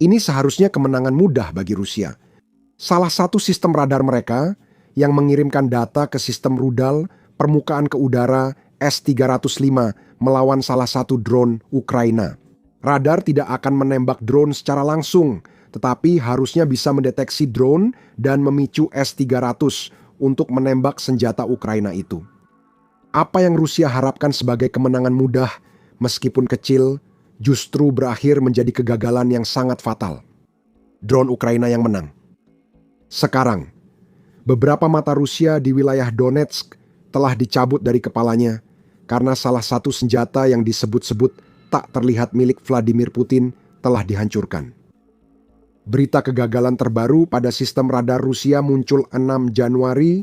Ini seharusnya kemenangan mudah bagi Rusia. Salah satu sistem radar mereka yang mengirimkan data ke sistem rudal permukaan ke udara S-305 melawan salah satu drone Ukraina. Radar tidak akan menembak drone secara langsung, tetapi harusnya bisa mendeteksi drone dan memicu S-300 untuk menembak senjata Ukraina itu. Apa yang Rusia harapkan sebagai kemenangan mudah, meskipun kecil, justru berakhir menjadi kegagalan yang sangat fatal. Drone Ukraina yang menang. Sekarang, beberapa mata Rusia di wilayah Donetsk telah dicabut dari kepalanya karena salah satu senjata yang disebut-sebut tak terlihat milik Vladimir Putin telah dihancurkan. Berita kegagalan terbaru pada sistem radar Rusia muncul 6 Januari.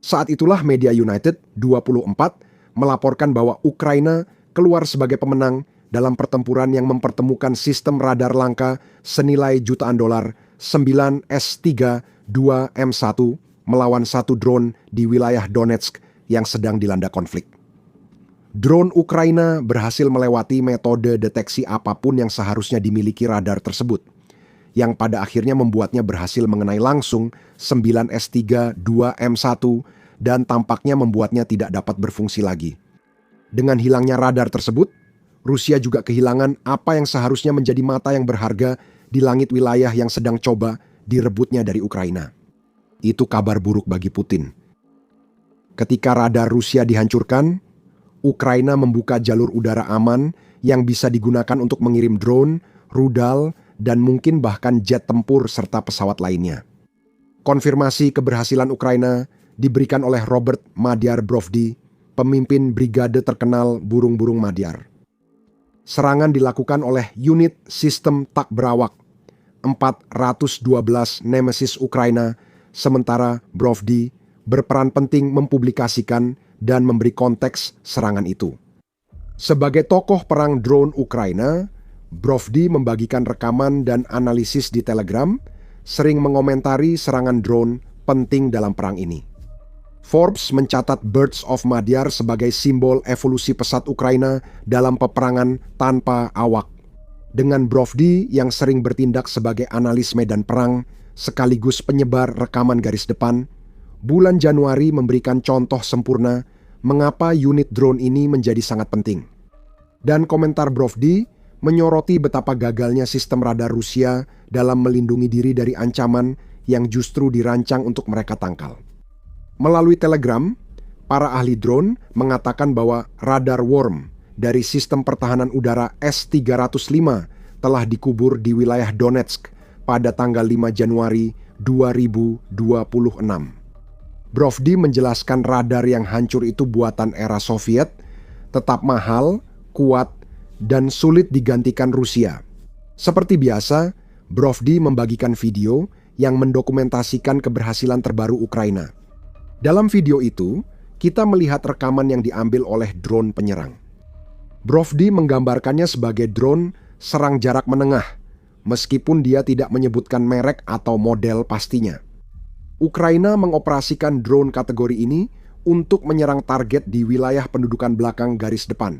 Saat itulah media United 24 melaporkan bahwa Ukraina keluar sebagai pemenang dalam pertempuran yang mempertemukan sistem radar langka senilai jutaan dolar 9 S-3-2M1 melawan satu drone di wilayah Donetsk yang sedang dilanda konflik. Drone Ukraina berhasil melewati metode deteksi apapun yang seharusnya dimiliki radar tersebut, yang pada akhirnya membuatnya berhasil mengenai langsung 9 S-3-2M1 dan tampaknya membuatnya tidak dapat berfungsi lagi. Dengan hilangnya radar tersebut, Rusia juga kehilangan apa yang seharusnya menjadi mata yang berharga di langit wilayah yang sedang coba direbutnya dari Ukraina. Itu kabar buruk bagi Putin. Ketika radar Rusia dihancurkan, Ukraina membuka jalur udara aman yang bisa digunakan untuk mengirim drone, rudal, dan mungkin bahkan jet tempur serta pesawat lainnya. Konfirmasi keberhasilan Ukraina diberikan oleh Robert Madyar Brovdi, pemimpin brigade terkenal burung-burung Madyar. Serangan dilakukan oleh unit sistem tak berawak 412 Nemesis Ukraina, sementara Brovdi berperan penting mempublikasikan dan memberi konteks serangan itu. Sebagai tokoh perang drone Ukraina, Brovdi membagikan rekaman dan analisis di Telegram, sering mengomentari serangan drone penting dalam perang ini. Forbes mencatat Birds of Madyar sebagai simbol evolusi pesat Ukraina dalam peperangan tanpa awak. Dengan Brovdi yang sering bertindak sebagai analis medan perang, sekaligus penyebar rekaman garis depan, bulan Januari memberikan contoh sempurna mengapa unit drone ini menjadi sangat penting. Dan komentar Brovdi menyoroti betapa gagalnya sistem radar Rusia dalam melindungi diri dari ancaman yang justru dirancang untuk mereka tangkal. Melalui Telegram, para ahli drone mengatakan bahwa radar worm dari sistem pertahanan udara S-305 telah dikubur di wilayah Donetsk pada tanggal 5 Januari 2026. Brovdi menjelaskan radar yang hancur itu buatan era Soviet, tetap mahal, kuat, dan sulit digantikan Rusia. Seperti biasa, Brovdi membagikan video yang mendokumentasikan keberhasilan terbaru Ukraina. Dalam video itu, kita melihat rekaman yang diambil oleh drone penyerang. Brovdi menggambarkannya sebagai drone serang jarak menengah, meskipun dia tidak menyebutkan merek atau model pastinya. Ukraina mengoperasikan drone kategori ini untuk menyerang target di wilayah pendudukan belakang garis depan.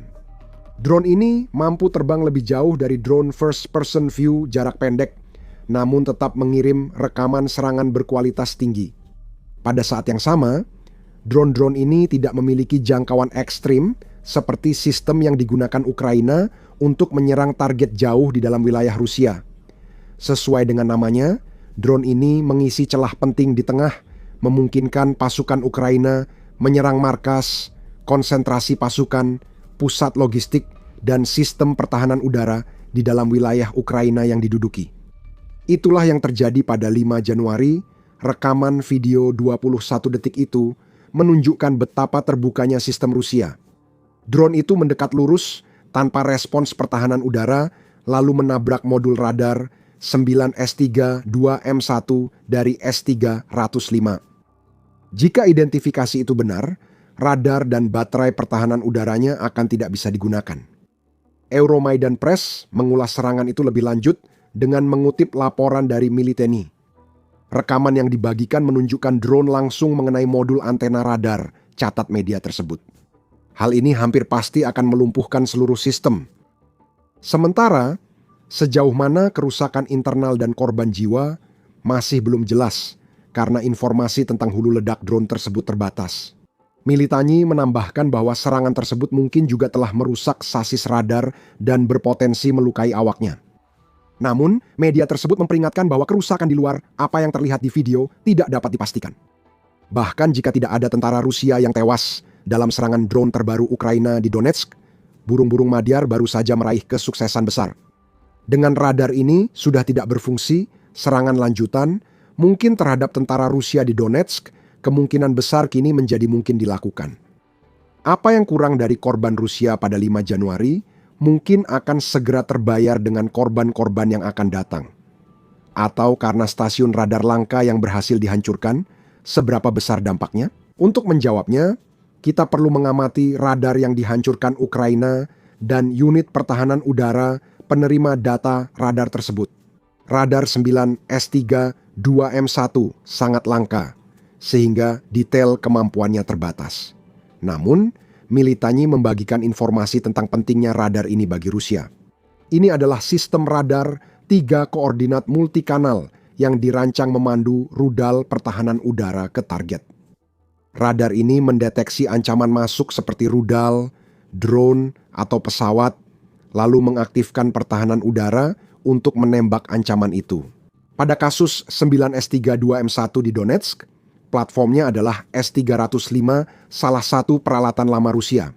Drone ini mampu terbang lebih jauh dari drone first-person view jarak pendek, namun tetap mengirim rekaman serangan berkualitas tinggi. Pada saat yang sama, drone-drone ini tidak memiliki jangkauan ekstrim seperti sistem yang digunakan Ukraina untuk menyerang target jauh di dalam wilayah Rusia. Sesuai dengan namanya, drone ini mengisi celah penting di tengah, memungkinkan pasukan Ukraina menyerang markas, konsentrasi pasukan, pusat logistik, dan sistem pertahanan udara di dalam wilayah Ukraina yang diduduki. Itulah yang terjadi pada 5 Januari. Rekaman video 21 detik itu menunjukkan betapa terbukanya sistem Rusia. Drone itu mendekat lurus tanpa respons pertahanan udara, lalu menabrak modul radar 9 S-3-2M1 dari S-305. Jika identifikasi itu benar, radar dan baterai pertahanan udaranya akan tidak bisa digunakan. Euromaidan Press mengulas serangan itu lebih lanjut dengan mengutip laporan dari Militeni. Rekaman yang dibagikan menunjukkan drone langsung mengenai modul antena radar, catat media tersebut. Hal ini hampir pasti akan melumpuhkan seluruh sistem. Sementara, Sejauh mana kerusakan internal dan korban jiwa masih belum jelas karena informasi tentang hulu ledak drone tersebut terbatas. Militani menambahkan bahwa serangan tersebut mungkin juga telah merusak sasis radar dan berpotensi melukai awaknya. Namun, media tersebut memperingatkan bahwa kerusakan di luar apa yang terlihat di video tidak dapat dipastikan. Bahkan jika tidak ada tentara Rusia yang tewas dalam serangan drone terbaru Ukraina di Donetsk, burung-burung Madyar baru saja meraih kesuksesan besar. Dengan radar ini sudah tidak berfungsi, serangan lanjutan mungkin terhadap tentara Rusia di Donetsk kemungkinan besar kini menjadi mungkin dilakukan. Apa yang kurang dari korban Rusia pada 5 Januari mungkin akan segera terbayar dengan korban-korban yang akan datang. Atau karena stasiun radar langka yang berhasil dihancurkan, seberapa besar dampaknya? Untuk menjawabnya, kita perlu mengamati radar yang dihancurkan Ukraina dan unit pertahanan udara penerima data radar tersebut. Radar 9S3 2M1 sangat langka, sehingga detail kemampuannya terbatas. Namun, Militani membagikan informasi tentang pentingnya radar ini bagi Rusia. Ini adalah sistem radar 3 koordinat multikanal yang dirancang memandu rudal pertahanan udara ke target. Radar ini mendeteksi ancaman masuk seperti rudal, drone, atau pesawat, lalu mengaktifkan pertahanan udara untuk menembak ancaman itu. Pada kasus 9S3 2M1 di Donetsk, platformnya adalah S-305, salah satu peralatan lama Rusia.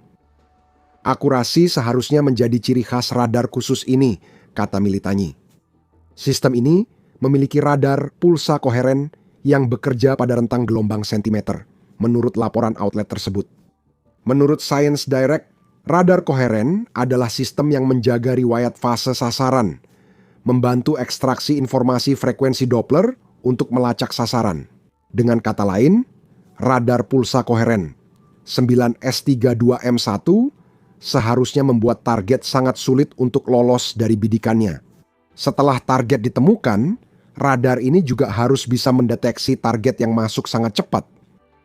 Akurasi seharusnya menjadi ciri khas radar khusus ini, kata Militani. Sistem ini memiliki radar pulsa koheren yang bekerja pada rentang gelombang sentimeter, menurut laporan outlet tersebut. Menurut Science Direct, radar koheren adalah sistem yang menjaga riwayat fase sasaran, membantu ekstraksi informasi frekuensi Doppler untuk melacak sasaran. Dengan kata lain, radar pulsa koheren 9S32M1 seharusnya membuat target sangat sulit untuk lolos dari bidikannya. Setelah target ditemukan, radar ini juga harus bisa mendeteksi target yang masuk sangat cepat.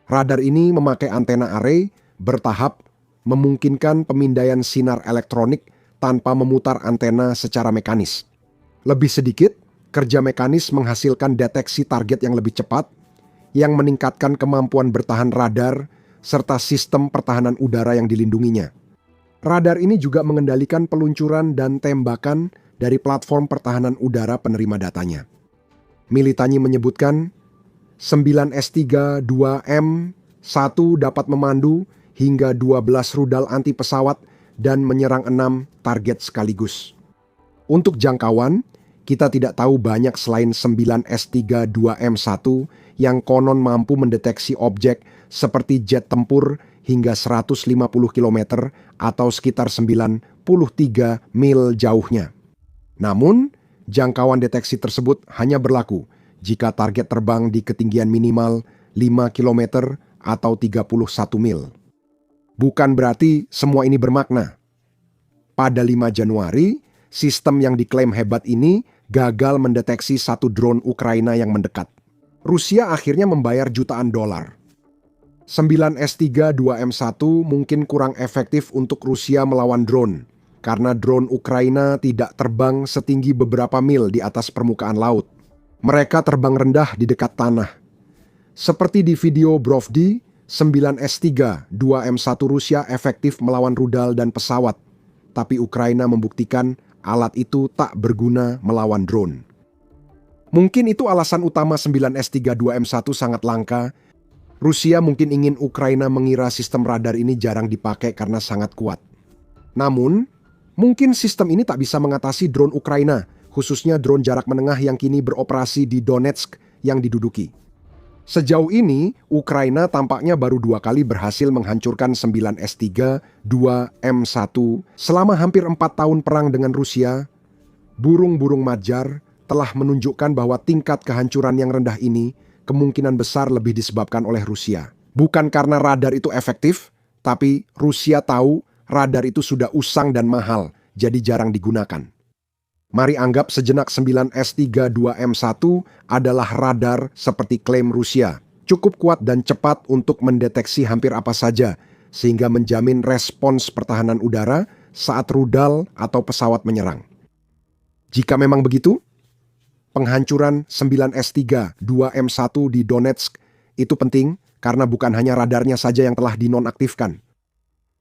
Radar ini memakai antena array bertahap, memungkinkan pemindaian sinar elektronik tanpa memutar antena secara mekanis. Lebih sedikit, kerja mekanis menghasilkan deteksi target yang lebih cepat, yang meningkatkan kemampuan bertahan radar serta sistem pertahanan udara yang dilindunginya. Radar ini juga mengendalikan peluncuran dan tembakan dari platform pertahanan udara penerima datanya. Militani menyebutkan 9S3 2M1 dapat memandu hingga 12 rudal anti pesawat dan menyerang 6 target sekaligus. Untuk jangkauan, kita tidak tahu banyak selain 9S3 2M1 yang konon mampu mendeteksi objek seperti jet tempur hingga 150 km atau sekitar 93 mil jauhnya. Namun, jangkauan deteksi tersebut hanya berlaku jika target terbang di ketinggian minimal 5 km atau 31 mil. Bukan berarti semua ini bermakna. Pada 5 Januari, sistem yang diklaim hebat ini gagal mendeteksi satu drone Ukraina yang mendekat. Rusia akhirnya membayar jutaan dolar. 9S3 2M1 mungkin kurang efektif untuk Rusia melawan drone, karena drone Ukraina tidak terbang setinggi beberapa mil di atas permukaan laut. Mereka terbang rendah di dekat tanah. Seperti di video Brovdi, 9S3 2M1 Rusia efektif melawan rudal dan pesawat, tapi Ukraina membuktikan alat itu tak berguna melawan drone. Mungkin itu alasan utama 9S3 2M1 sangat langka. Rusia mungkin ingin Ukraina mengira sistem radar ini jarang dipakai karena sangat kuat. Namun, mungkin sistem ini tak bisa mengatasi drone Ukraina, khususnya drone jarak menengah yang kini beroperasi di Donetsk yang diduduki. Sejauh ini, Ukraina tampaknya baru 2 kali berhasil menghancurkan 9S3 2M1 selama hampir 4 tahun perang dengan Rusia. Burung-burung Madyar telah menunjukkan bahwa tingkat kehancuran yang rendah ini kemungkinan besar lebih disebabkan oleh Rusia. Bukan karena radar itu efektif, tapi Rusia tahu radar itu sudah usang dan mahal, jadi jarang digunakan. Mari anggap sejenak 9S3 2M1 adalah radar seperti klaim Rusia. Cukup kuat dan cepat untuk mendeteksi hampir apa saja, sehingga menjamin respons pertahanan udara saat rudal atau pesawat menyerang. Jika memang begitu, penghancuran 9S3 2M1 di Donetsk itu penting karena bukan hanya radarnya saja yang telah dinonaktifkan.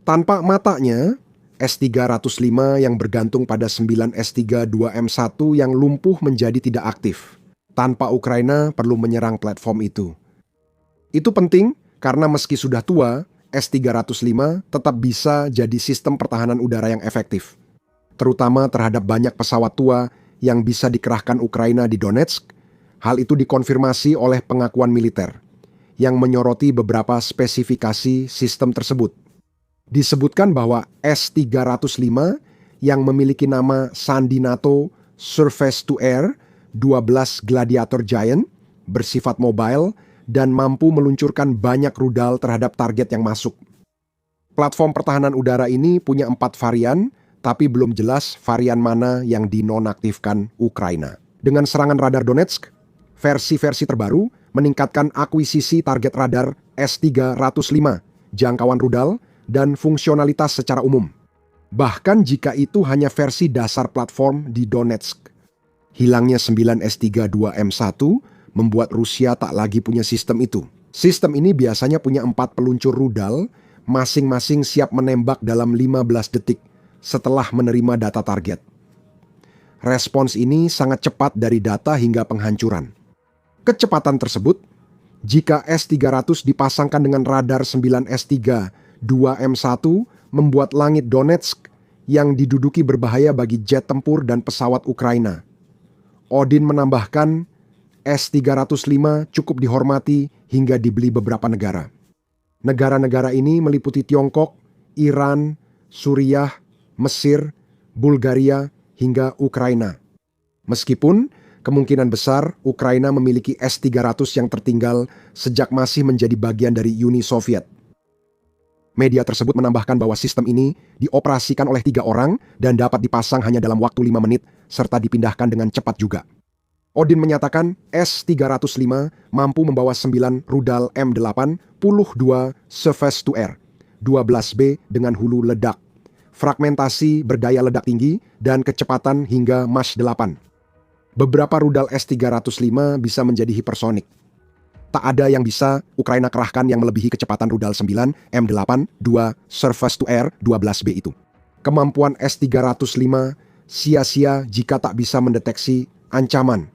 Tanpa matanya, S-305 yang bergantung pada 9S3 2M1 yang lumpuh menjadi tidak aktif. Tanpa Ukraina perlu menyerang platform itu. Itu penting karena meski sudah tua, S-305 tetap bisa jadi sistem pertahanan udara yang efektif. Terutama terhadap banyak pesawat tua yang bisa dikerahkan Ukraina di Donetsk. Hal itu dikonfirmasi oleh pengakuan militer yang menyoroti beberapa spesifikasi sistem tersebut. Disebutkan bahwa S-305 yang memiliki nama Sandi NATO Surface to Air 12 Gladiator Giant bersifat mobile dan mampu meluncurkan banyak rudal terhadap target yang masuk. Platform pertahanan udara ini punya 4 varian, tapi belum jelas varian mana yang dinonaktifkan Ukraina. Dengan serangan radar Donetsk, versi-versi terbaru meningkatkan akuisisi target radar S-305, jangkauan rudal, dan fungsionalitas secara umum. Bahkan jika itu hanya versi dasar platform di Donetsk. Hilangnya 9S-32M1 membuat Rusia tak lagi punya sistem itu. Sistem ini biasanya punya 4 peluncur rudal, masing-masing siap menembak dalam 15 detik setelah menerima data target. Respons ini sangat cepat dari data hingga penghancuran. Kecepatan tersebut, jika S-300 dipasangkan dengan radar 9S-3 2M1 membuat langit Donetsk yang diduduki berbahaya bagi jet tempur dan pesawat Ukraina. Odin menambahkan, S-305 cukup dihormati hingga dibeli beberapa negara. Negara-negara ini meliputi Tiongkok, Iran, Suriah, Mesir, Bulgaria, hingga Ukraina. Meskipun kemungkinan besar Ukraina memiliki S-300 yang tertinggal sejak masih menjadi bagian dari Uni Soviet. Media tersebut menambahkan bahwa sistem ini dioperasikan oleh 3 orang dan dapat dipasang hanya dalam waktu 5 menit serta dipindahkan dengan cepat juga. Odin menyatakan S-305 mampu membawa 9 rudal M82 Surface to Air, 12B dengan hulu ledak, fragmentasi berdaya ledak tinggi, dan kecepatan hingga Mach 8. Beberapa rudal S-305 bisa menjadi hipersonik. Tak ada yang bisa Ukraina kerahkan yang melebihi kecepatan rudal 9 M82 Surface to Air 12B itu. Kemampuan S-305 sia-sia jika tak bisa mendeteksi ancaman.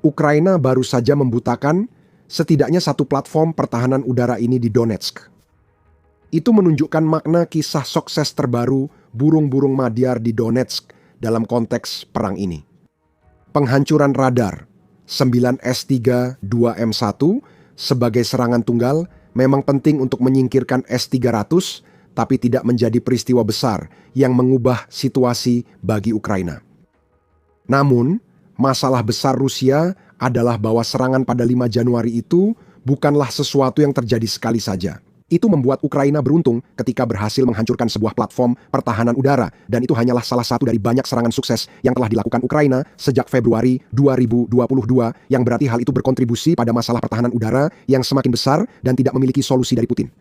Ukraina baru saja membutakan setidaknya 1 platform pertahanan udara ini di Donetsk. Itu menunjukkan makna kisah sukses terbaru burung-burung Madyar di Donetsk dalam konteks perang ini. Penghancuran radar 9S3 2M1 sebagai serangan tunggal memang penting untuk menyingkirkan S-300, tapi tidak menjadi peristiwa besar yang mengubah situasi bagi Ukraina. Namun, masalah besar Rusia adalah bahwa serangan pada 5 Januari itu bukanlah sesuatu yang terjadi sekali saja. Itu membuat Ukraina beruntung ketika berhasil menghancurkan sebuah platform pertahanan udara, dan itu hanyalah salah satu dari banyak serangan sukses yang telah dilakukan Ukraina sejak Februari 2022, yang berarti hal itu berkontribusi pada masalah pertahanan udara yang semakin besar dan tidak memiliki solusi dari Putin.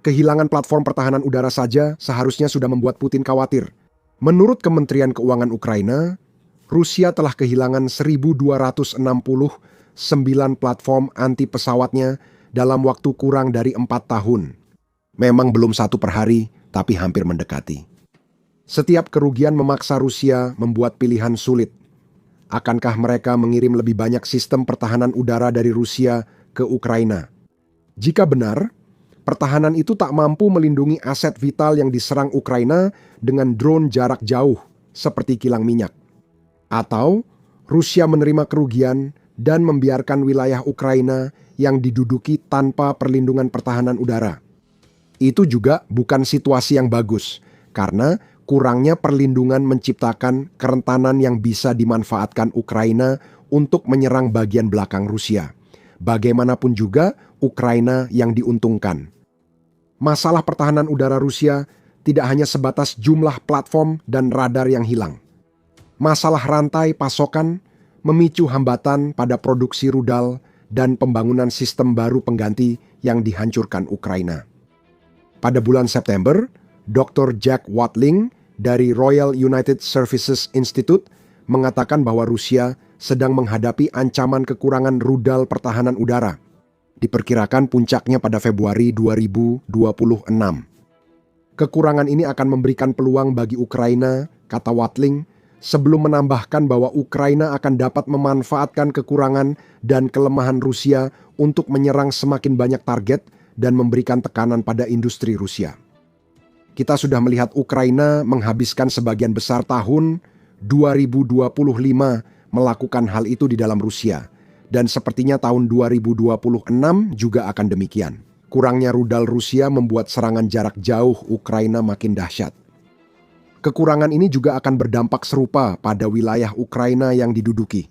Kehilangan platform pertahanan udara saja seharusnya sudah membuat Putin khawatir. Menurut Kementerian Keuangan Ukraina, Rusia telah kehilangan 1.269 platform anti pesawatnya dalam waktu kurang dari 4 tahun. Memang belum 1 per hari, tapi hampir mendekati. Setiap kerugian memaksa Rusia membuat pilihan sulit. Akankah mereka mengirim lebih banyak sistem pertahanan udara dari Rusia ke Ukraina? Jika benar, pertahanan itu tak mampu melindungi aset vital yang diserang Ukraina dengan drone jarak jauh seperti kilang minyak. Atau Rusia menerima kerugian dan membiarkan wilayah Ukraina yang diduduki tanpa perlindungan pertahanan udara. Itu juga bukan situasi yang bagus, karena kurangnya perlindungan menciptakan kerentanan yang bisa dimanfaatkan Ukraina untuk menyerang bagian belakang Rusia. Bagaimanapun juga, Ukraina yang diuntungkan. Masalah pertahanan udara Rusia tidak hanya sebatas jumlah platform dan radar yang hilang. Masalah rantai pasokan memicu hambatan pada produksi rudal dan pembangunan sistem baru pengganti yang dihancurkan Ukraina. Pada bulan September, Dr. Jack Watling dari Royal United Services Institute mengatakan bahwa Rusia sedang menghadapi ancaman kekurangan rudal pertahanan udara. Diperkirakan puncaknya pada Februari 2026. Kekurangan ini akan memberikan peluang bagi Ukraina, kata Watling, sebelum menambahkan bahwa Ukraina akan dapat memanfaatkan kekurangan dan kelemahan Rusia untuk menyerang semakin banyak target dan memberikan tekanan pada industri Rusia. Kita sudah melihat Ukraina menghabiskan sebagian besar tahun 2025 melakukan hal itu di dalam Rusia. Dan sepertinya tahun 2026 juga akan demikian. Kurangnya rudal Rusia membuat serangan jarak jauh Ukraina makin dahsyat. Kekurangan ini juga akan berdampak serupa pada wilayah Ukraina yang diduduki.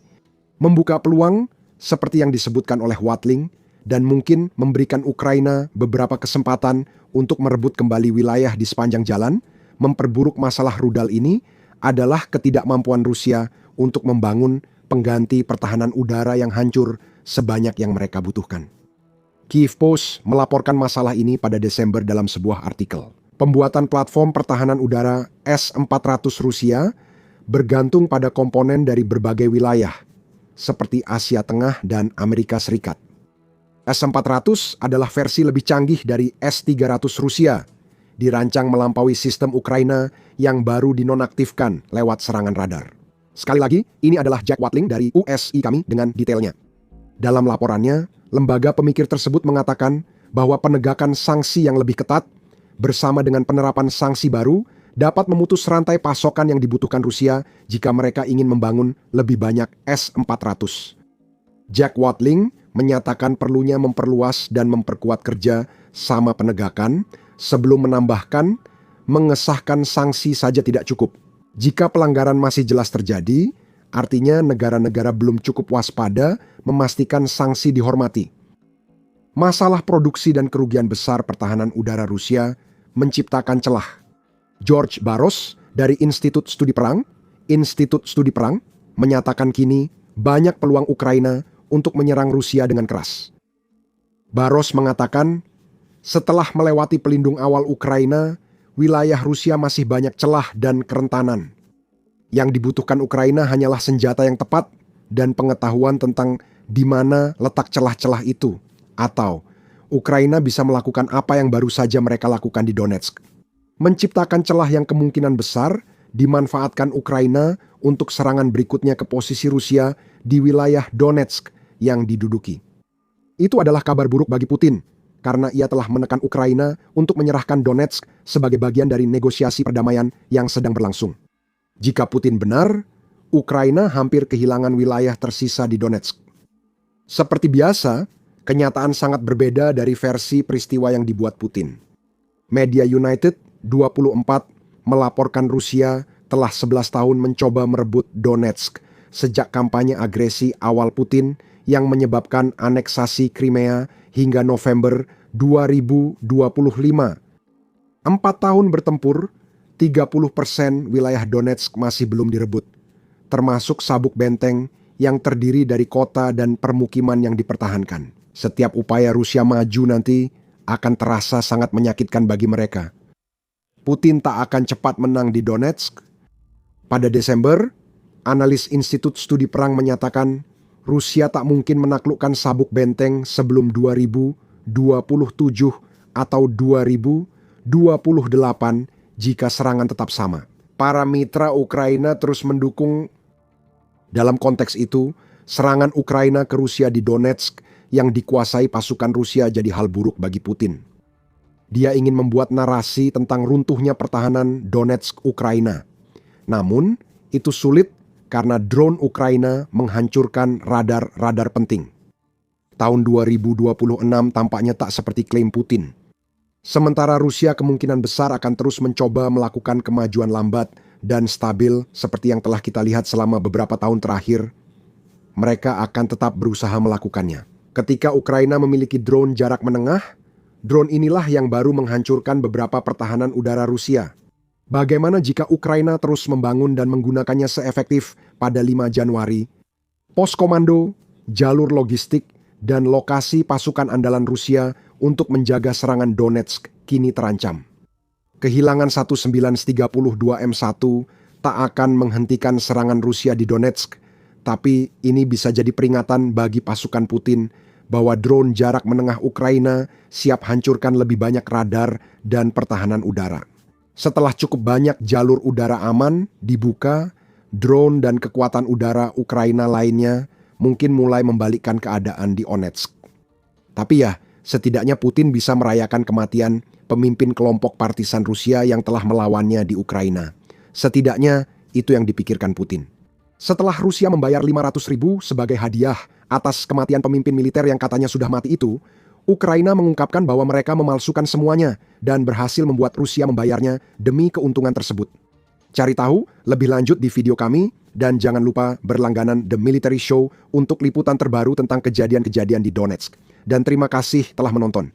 Membuka peluang seperti yang disebutkan oleh Watling dan mungkin memberikan Ukraina beberapa kesempatan untuk merebut kembali wilayah di sepanjang jalan. Memperburuk masalah rudal ini adalah ketidakmampuan Rusia untuk membangun pengganti pertahanan udara yang hancur sebanyak yang mereka butuhkan. Kyiv Post melaporkan masalah ini pada Desember dalam sebuah artikel. Pembuatan platform pertahanan udara S-400 Rusia bergantung pada komponen dari berbagai wilayah, seperti Asia Tengah dan Amerika Serikat. S-400 adalah versi lebih canggih dari S-300 Rusia, dirancang melampaui sistem Ukraina yang baru dinonaktifkan lewat serangan radar. Sekali lagi, ini adalah Jack Watling dari USI kami dengan detailnya. Dalam laporannya, lembaga pemikir tersebut mengatakan bahwa penegakan sanksi yang lebih ketat bersama dengan penerapan sanksi baru dapat memutus rantai pasokan yang dibutuhkan Rusia jika mereka ingin membangun lebih banyak S-400. Jack Watling menyatakan perlunya memperluas dan memperkuat kerja sama penegakan sebelum menambahkan mengesahkan sanksi saja tidak cukup. Jika pelanggaran masih jelas terjadi, artinya negara-negara belum cukup waspada memastikan sanksi dihormati. Masalah produksi dan kerugian besar pertahanan udara Rusia menciptakan celah. George Baros dari Institut Studi Perang, menyatakan kini banyak peluang Ukraina untuk menyerang Rusia dengan keras. Baros mengatakan, setelah melewati pelindung awal Ukraina, wilayah Rusia masih banyak celah dan kerentanan. Yang dibutuhkan Ukraina hanyalah senjata yang tepat dan pengetahuan tentang di mana letak celah-celah itu. Atau Ukraina bisa melakukan apa yang baru saja mereka lakukan di Donetsk. Menciptakan celah yang kemungkinan besar dimanfaatkan Ukraina untuk serangan berikutnya ke posisi Rusia di wilayah Donetsk yang diduduki. Itu adalah kabar buruk bagi Putin, karena ia telah menekan Ukraina untuk menyerahkan Donetsk sebagai bagian dari negosiasi perdamaian yang sedang berlangsung. Jika Putin benar, Ukraina hampir kehilangan wilayah tersisa di Donetsk. Seperti biasa, kenyataan sangat berbeda dari versi peristiwa yang dibuat Putin. Media United 24 melaporkan Rusia telah 11 tahun mencoba merebut Donetsk sejak kampanye agresi awal Putin yang menyebabkan aneksasi Crimea hingga November 2025. 4 tahun bertempur, 30% wilayah Donetsk masih belum direbut, termasuk sabuk benteng yang terdiri dari kota dan permukiman yang dipertahankan. Setiap upaya Rusia maju nanti akan terasa sangat menyakitkan bagi mereka. Putin tak akan cepat menang di Donetsk. Pada Desember, analis Institut Studi Perang menyatakan Rusia tak mungkin menaklukkan sabuk benteng sebelum 2027 atau 2028 jika serangan tetap sama. Para mitra Ukraina terus mendukung. Dalam konteks itu, serangan Ukraina ke Rusia di Donetsk yang dikuasai pasukan Rusia jadi hal buruk bagi Putin. Dia ingin membuat narasi tentang runtuhnya pertahanan Donetsk Ukraina. Namun, itu sulit karena drone Ukraina menghancurkan radar-radar penting. Tahun 2026 tampaknya tak seperti klaim Putin. Sementara Rusia kemungkinan besar akan terus mencoba melakukan kemajuan lambat dan stabil seperti yang telah kita lihat selama beberapa tahun terakhir, mereka akan tetap berusaha melakukannya. Ketika Ukraina memiliki drone jarak menengah, drone inilah yang baru menghancurkan beberapa pertahanan udara Rusia. Bagaimana jika Ukraina terus membangun dan menggunakannya seefektif pada 5 Januari? Pos komando, jalur logistik, dan lokasi pasukan andalan Rusia untuk menjaga serangan Donetsk kini terancam. Kehilangan 1932 M1 tak akan menghentikan serangan Rusia di Donetsk, tapi ini bisa jadi peringatan bagi pasukan Putin bahwa drone jarak menengah Ukraina siap hancurkan lebih banyak radar dan pertahanan udara. Setelah cukup banyak jalur udara aman dibuka, drone dan kekuatan udara Ukraina lainnya mungkin mulai membalikkan keadaan di Donetsk. Tapi ya, setidaknya Putin bisa merayakan kematian pemimpin kelompok partisan Rusia yang telah melawannya di Ukraina. Setidaknya itu yang dipikirkan Putin. Setelah Rusia membayar 500.000 sebagai hadiah atas kematian pemimpin militer yang katanya sudah mati itu, Ukraina mengungkapkan bahwa mereka memalsukan semuanya dan berhasil membuat Rusia membayarnya demi keuntungan tersebut. Cari tahu lebih lanjut di video kami dan jangan lupa berlangganan The Military Show untuk liputan terbaru tentang kejadian-kejadian di Donetsk. Dan terima kasih telah menonton.